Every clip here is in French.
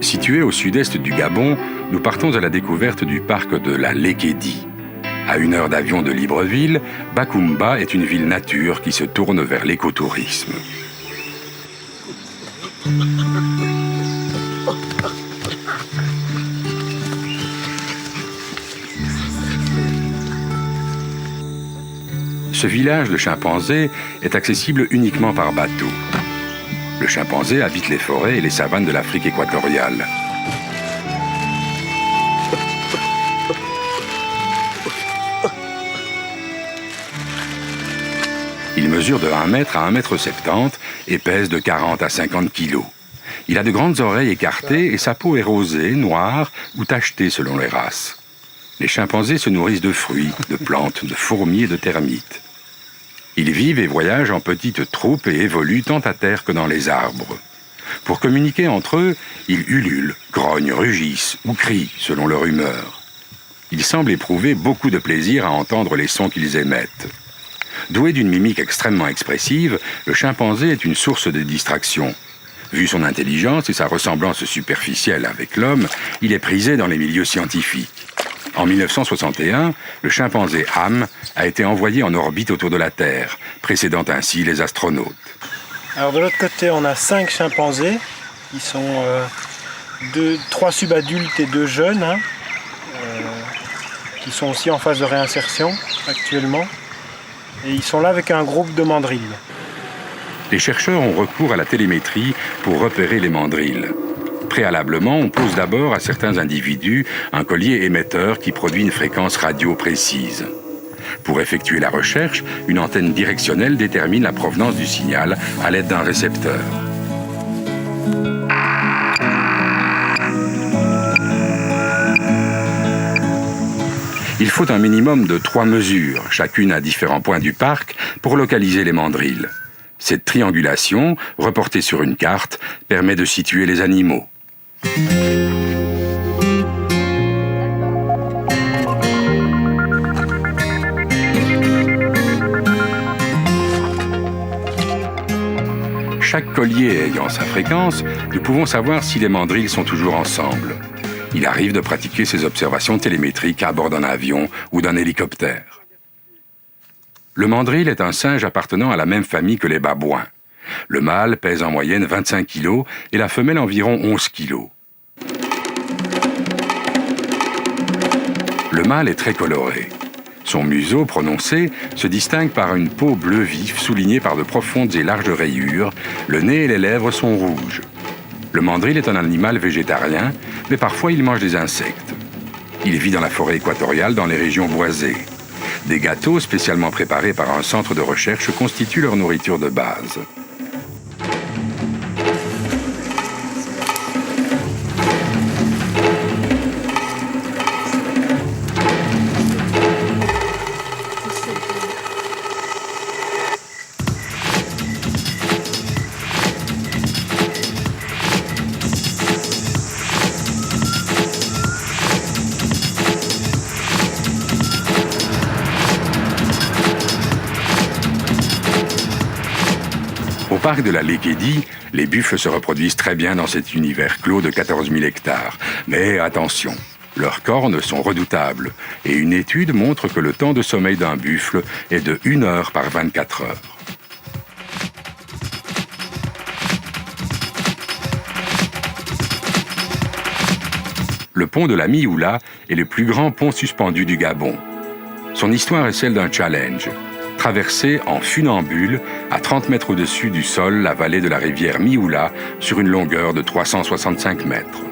Situé au sud-est du Gabon, nous partons à la découverte du parc de la Lékédi. À 1 heure d'avion de Libreville, Bakoumba est une ville nature qui se tourne vers l'écotourisme. Ce village de chimpanzés est accessible uniquement par bateau. Le chimpanzé habite les forêts et les savanes de l'Afrique équatoriale. Il mesure de 1 mètre à 1,70 m et pèse de 40 à 50 kilos. Il a de grandes oreilles écartées et sa peau est rosée, noire ou tachetée selon les races. Les chimpanzés se nourrissent de fruits, de plantes, de fourmis et de termites. Ils vivent et voyagent en petites troupes et évoluent tant à terre que dans les arbres. Pour communiquer entre eux, ils ululent, grognent, rugissent ou crient selon leur humeur. Ils semblent éprouver beaucoup de plaisir à entendre les sons qu'ils émettent. Doué d'une mimique extrêmement expressive, le chimpanzé est une source de distraction. Vu son intelligence et sa ressemblance superficielle avec l'homme, il est prisé dans les milieux scientifiques. En 1961, le chimpanzé Ham a été envoyé en orbite autour de la Terre, précédant ainsi les astronautes. Alors de l'autre côté, on a 5 chimpanzés. Ils sont 3 subadultes et 2 jeunes, qui sont aussi en phase de réinsertion actuellement. Et ils sont là avec un groupe de mandrilles. Les chercheurs ont recours à la télémétrie pour repérer les mandrilles. Préalablement, on pose d'abord à certains individus un collier émetteur qui produit une fréquence radio précise. Pour effectuer la recherche, une antenne directionnelle détermine la provenance du signal à l'aide d'un récepteur. Il faut un minimum de 3 mesures, chacune à différents points du parc, pour localiser les mandrilles. Cette triangulation, reportée sur une carte, permet de situer les animaux. Chaque collier ayant sa fréquence, nous pouvons savoir si les mandrilles sont toujours ensemble. Il arrive de pratiquer ces observations télémétriques à bord d'un avion ou d'un hélicoptère. Le mandrill est un singe appartenant à la même famille que les babouins. Le mâle pèse en moyenne 25 kg et la femelle environ 11 kg. Le mâle est très coloré. Son museau prononcé se distingue par une peau bleu vif soulignée par de profondes et larges rayures. Le nez et les lèvres sont rouges. Le mandrill est un animal végétarien, mais parfois il mange des insectes. Il vit dans la forêt équatoriale dans les régions boisées. Des gâteaux spécialement préparés par un centre de recherche constituent leur nourriture de base. Au parc de la Lékédi, les buffles se reproduisent très bien dans cet univers clos de 14 000 hectares. Mais attention, leurs cornes sont redoutables et une étude montre que le temps de sommeil d'un buffle est de 1 heure par 24 heures. Le pont de la Mioula est le plus grand pont suspendu du Gabon. Son histoire est celle d'un challenge. Traverser en funambule, à 30 mètres au-dessus du sol, la vallée de la rivière Mioula sur une longueur de 365 mètres.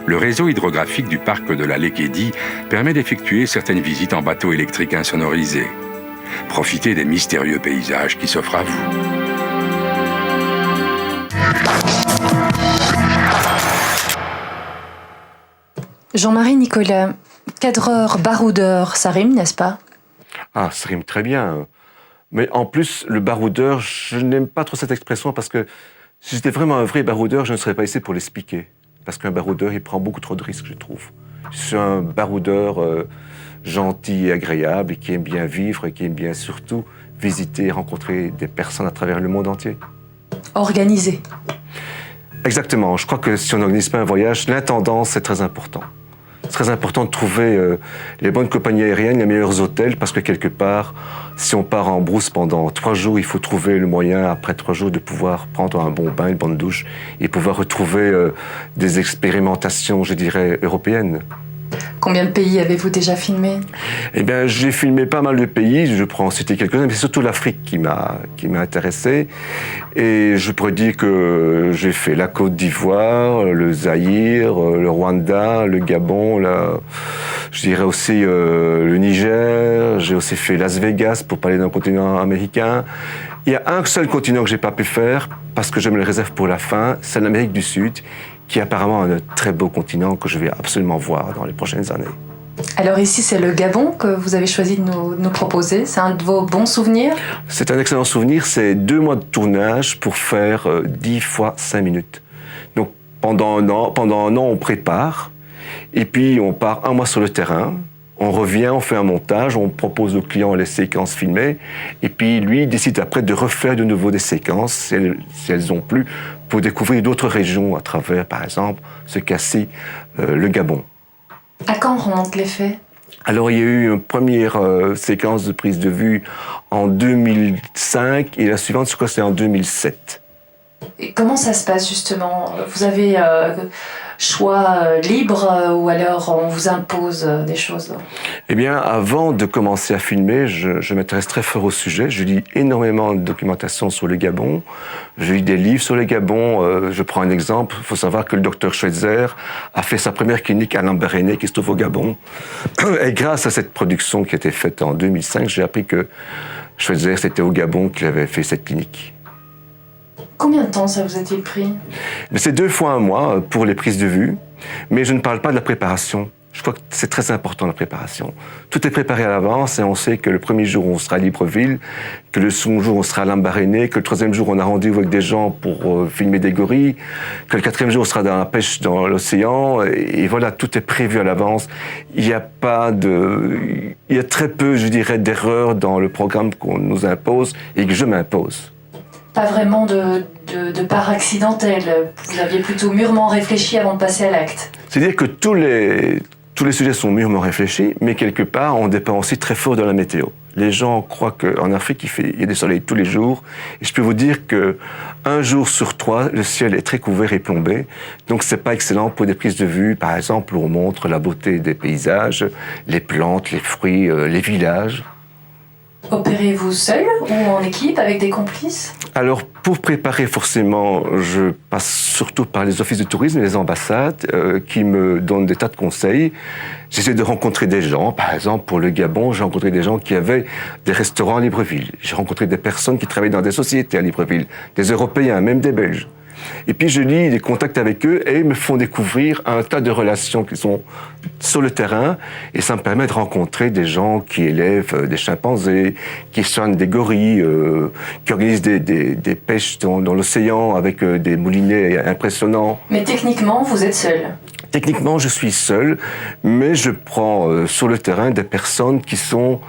Le réseau hydrographique du parc de la Lékédi permet d'effectuer certaines visites en bateau électrique insonorisé. Profitez des mystérieux paysages qui s'offrent à vous. Jean-Marie Nicolas, cadreur, baroudeur, ça rime, n'est-ce pas? Ah, ça rime très bien. Mais en plus, le baroudeur, je n'aime pas trop cette expression parce que si j'étais vraiment un vrai baroudeur, je ne serais pas ici pour l'expliquer. Parce qu'un baroudeur, il prend beaucoup trop de risques, je trouve. Je suis un baroudeur gentil et agréable et qui aime bien vivre et qui aime bien surtout visiter et rencontrer des personnes à travers le monde entier. organisé. Exactement. Je crois que si on n'organise pas un voyage, l'intendance, c'est très important. C'est très important de trouver les bonnes compagnies aériennes, les meilleurs hôtels, parce que quelque part, si on part en brousse pendant 3 jours, il faut trouver le moyen, après 3 jours, de pouvoir prendre un bon bain, une bonne douche, et pouvoir retrouver des expérimentations, je dirais, européennes. Combien de pays avez-vous déjà filmé? Eh bien, j'ai filmé pas mal de pays, je pourrais en citer quelques-uns, mais c'est surtout l'Afrique qui m'a intéressé. Et je pourrais dire que j'ai fait la Côte d'Ivoire, le Zaïre, le Rwanda, le Gabon, je dirais aussi le Niger, j'ai aussi fait Las Vegas pour parler d'un continent américain. Il y a un seul continent que j'ai pas pu faire, parce que je me le réserve pour la fin, c'est l'Amérique du Sud, qui est apparemment un très beau continent que je vais absolument voir dans les prochaines années. Alors ici, c'est le Gabon que vous avez choisi de nous proposer. C'est un de vos bons souvenirs? C'est un excellent souvenir. C'est 2 mois de tournage pour faire 10 fois 5 minutes. Donc pendant un an, on prépare. Et puis on part 1 mois sur le terrain. On revient, on fait un montage, on propose au client les séquences filmées. Et puis lui, il décide après de refaire de nouveau des séquences, si elles ont plu, pour découvrir d'autres régions à travers, par exemple, ce cas-ci, le Gabon. À quand remontent les faits? Alors, il y a eu une première séquence de prise de vue en 2005 et la suivante, je crois que c'est en 2007. Et comment ça se passe justement? Vous avez choix libre ou alors on vous impose des choses? Eh bien, avant de commencer à filmer, je m'intéresse très fort au sujet. Je lis énormément de documentation sur le Gabon. Je lis des livres sur le Gabon. Je prends un exemple. Il faut savoir que le docteur Schweitzer a fait sa première clinique à Lambaréné, qui se trouve au Gabon. Et grâce à cette production qui a été faite en 2005, j'ai appris que Schweitzer, c'était au Gabon qu'il avait fait cette clinique. Combien de temps ça vous a-t-il pris? C'est 2 fois 1 mois pour les prises de vue, mais je ne parle pas de la préparation. Je crois que c'est très important, la préparation. Tout est préparé à l'avance et on sait que le premier jour, on sera à Libreville, que le second jour, on sera à Lambaréné, que le 3e jour, on a rendez-vous avec des gens pour filmer des gorilles, que le 4e jour, on sera dans la pêche dans l'océan. Et voilà, tout est prévu à l'avance. Il y a très peu, je dirais, d'erreurs dans le programme qu'on nous impose et que je m'impose. Pas vraiment de part accidentelle. Vous aviez plutôt mûrement réfléchi avant de passer à l'acte. C'est-à-dire que tous les sujets sont mûrement réfléchis, mais quelque part, on dépend aussi très fort de la météo. Les gens croient qu'en Afrique, il y a des soleils tous les jours. Et je peux vous dire que 1 jour sur 3, le ciel est très couvert et plombé. Donc, c'est pas excellent pour des prises de vue, par exemple, où on montre la beauté des paysages, les plantes, les fruits, les villages. Opérez-vous seul ou en équipe avec des complices? Alors, pour préparer, forcément, je passe surtout par les offices de tourisme et les ambassades qui me donnent des tas de conseils. J'essaie de rencontrer des gens. Par exemple, pour le Gabon, j'ai rencontré des gens qui avaient des restaurants à Libreville. J'ai rencontré des personnes qui travaillaient dans des sociétés à Libreville, des Européens, même des Belges. Et puis je lis des contacts avec eux et ils me font découvrir un tas de relations qui sont sur le terrain et ça me permet de rencontrer des gens qui élèvent des chimpanzés, qui soignent des gorilles, qui organisent des pêches dans l'océan avec des moulinets impressionnants. Mais techniquement, vous êtes seul? Techniquement, je suis seul, mais je prends sur le terrain des personnes qui sont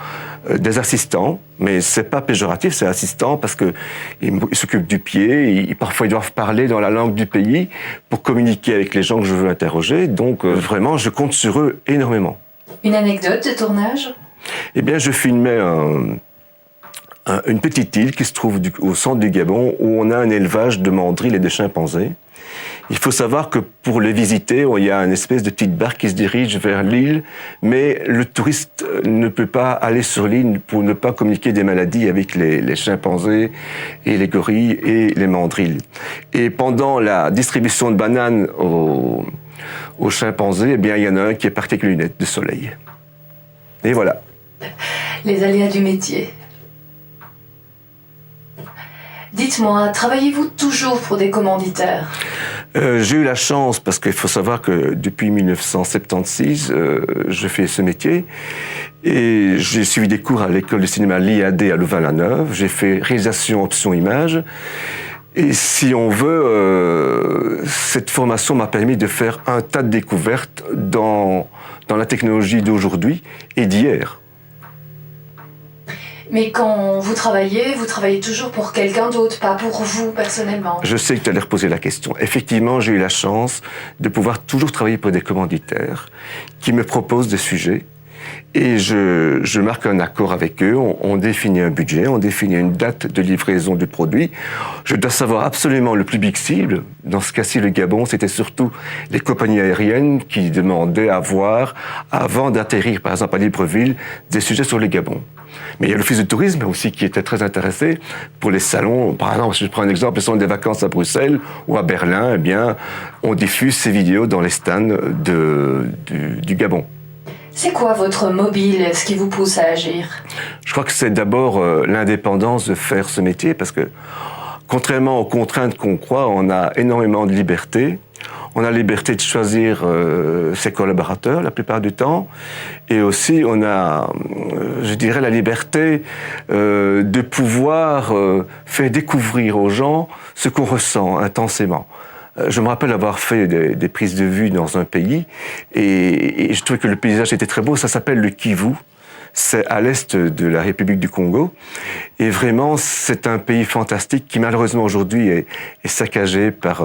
des assistants, mais c'est pas péjoratif, c'est assistant parce que ils s'occupent du pied, parfois ils doivent parler dans la langue du pays pour communiquer avec les gens que je veux interroger, donc vraiment je compte sur eux énormément. Une anecdote de tournage? Eh bien, je filmais une petite île qui se trouve au centre du Gabon où on a un élevage de mandrilles et de chimpanzés. Il faut savoir que pour les visiter, il y a une espèce de petite barque qui se dirige vers l'île, mais le touriste ne peut pas aller sur l'île pour ne pas communiquer des maladies avec les chimpanzés et les gorilles et les mandrilles. Et pendant la distribution de bananes aux chimpanzés, eh bien, il y en a un qui est parti avec les lunettes de soleil. Et voilà. Les aléas du métier. Dites-moi, travaillez-vous toujours pour des commanditaires? J'ai eu la chance, parce qu'il faut savoir que depuis 1976, je fais ce métier. Et j'ai suivi des cours à l'école de cinéma l'IAD à Louvain-la-Neuve. J'ai fait réalisation option image. Et si on veut, cette formation m'a permis de faire un tas de découvertes dans la technologie d'aujourd'hui et d'hier. Mais quand vous travaillez toujours pour quelqu'un d'autre, pas pour vous personnellement. Je sais que tu allais reposer la question. Effectivement, j'ai eu la chance de pouvoir toujours travailler pour des commanditaires qui me proposent des sujets. Et je marque un accord avec eux, on définit un budget, on définit une date de livraison du produit. Je dois savoir absolument le public cible. Dans ce cas-ci, le Gabon, c'était surtout les compagnies aériennes qui demandaient à voir, avant d'atterrir par exemple à Libreville, des sujets sur le Gabon. Mais il y a l'Office du tourisme aussi qui était très intéressé pour les salons. Par exemple, si je prends un exemple, les salons des vacances à Bruxelles ou à Berlin, eh bien, on diffuse ces vidéos dans les stands du Gabon. C'est quoi votre mobile, ce qui vous pousse à agir? Je crois que c'est d'abord l'indépendance de faire ce métier, parce que contrairement aux contraintes qu'on croit, on a énormément de liberté. On a la liberté de choisir ses collaborateurs la plupart du temps, et aussi on a, je dirais, la liberté de pouvoir faire découvrir aux gens ce qu'on ressent intensément. Je me rappelle avoir fait des prises de vue dans un pays et je trouvais que le paysage était très beau. Ça s'appelle le Kivu. C'est à l'est de la République du Congo. Et vraiment, c'est un pays fantastique qui, malheureusement, aujourd'hui est saccagé par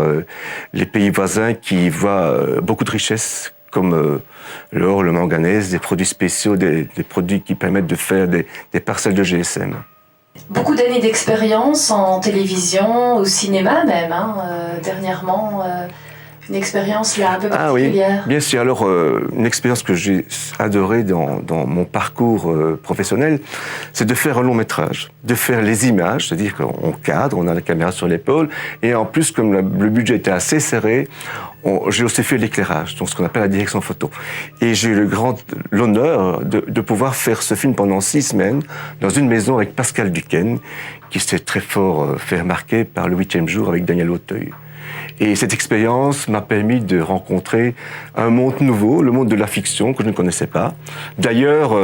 les pays voisins qui voient beaucoup de richesses comme l'or, le manganèse, des produits spéciaux, des produits qui permettent de faire des parcelles de GSM. Beaucoup d'années d'expérience en télévision, au cinéma même, dernièrement, une expérience là un peu particulière. Oui, bien sûr. Alors, une expérience que j'ai adorée dans mon parcours professionnel, c'est de faire un long métrage, de faire les images, c'est-à-dire qu'on cadre, on a la caméra sur l'épaule, et en plus, comme le budget était assez serré, j'ai aussi fait l'éclairage, donc ce qu'on appelle la direction photo. Et j'ai eu l'honneur de pouvoir faire ce film pendant 6 semaines dans une maison avec Pascal Duquesne, qui s'est très fort fait remarquer par Le 8e jour avec Daniel Auteuil. Et cette expérience m'a permis de rencontrer un monde nouveau, le monde de la fiction que je ne connaissais pas. D'ailleurs,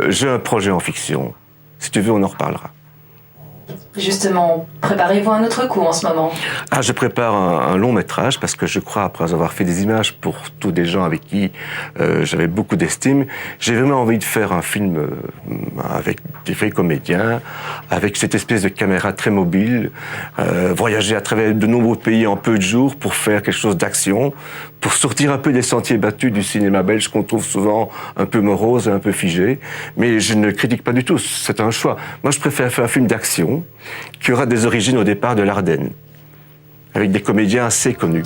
j'ai un projet en fiction. Si tu veux, on en reparlera. Justement, préparez-vous un autre coup en ce moment. Je prépare un long métrage parce que je crois, après avoir fait des images pour tous des gens avec qui j'avais beaucoup d'estime, j'ai vraiment envie de faire un film avec des vrais comédiens, avec cette espèce de caméra très mobile, voyager à travers de nombreux pays en peu de jours pour faire quelque chose d'action, pour sortir un peu des sentiers battus du cinéma belge qu'on trouve souvent un peu morose et un peu figé. Mais je ne critique pas du tout, c'est un choix. Moi, je préfère faire un film d'action qui aura des origines au départ de l'Ardenne, avec des comédiens assez connus.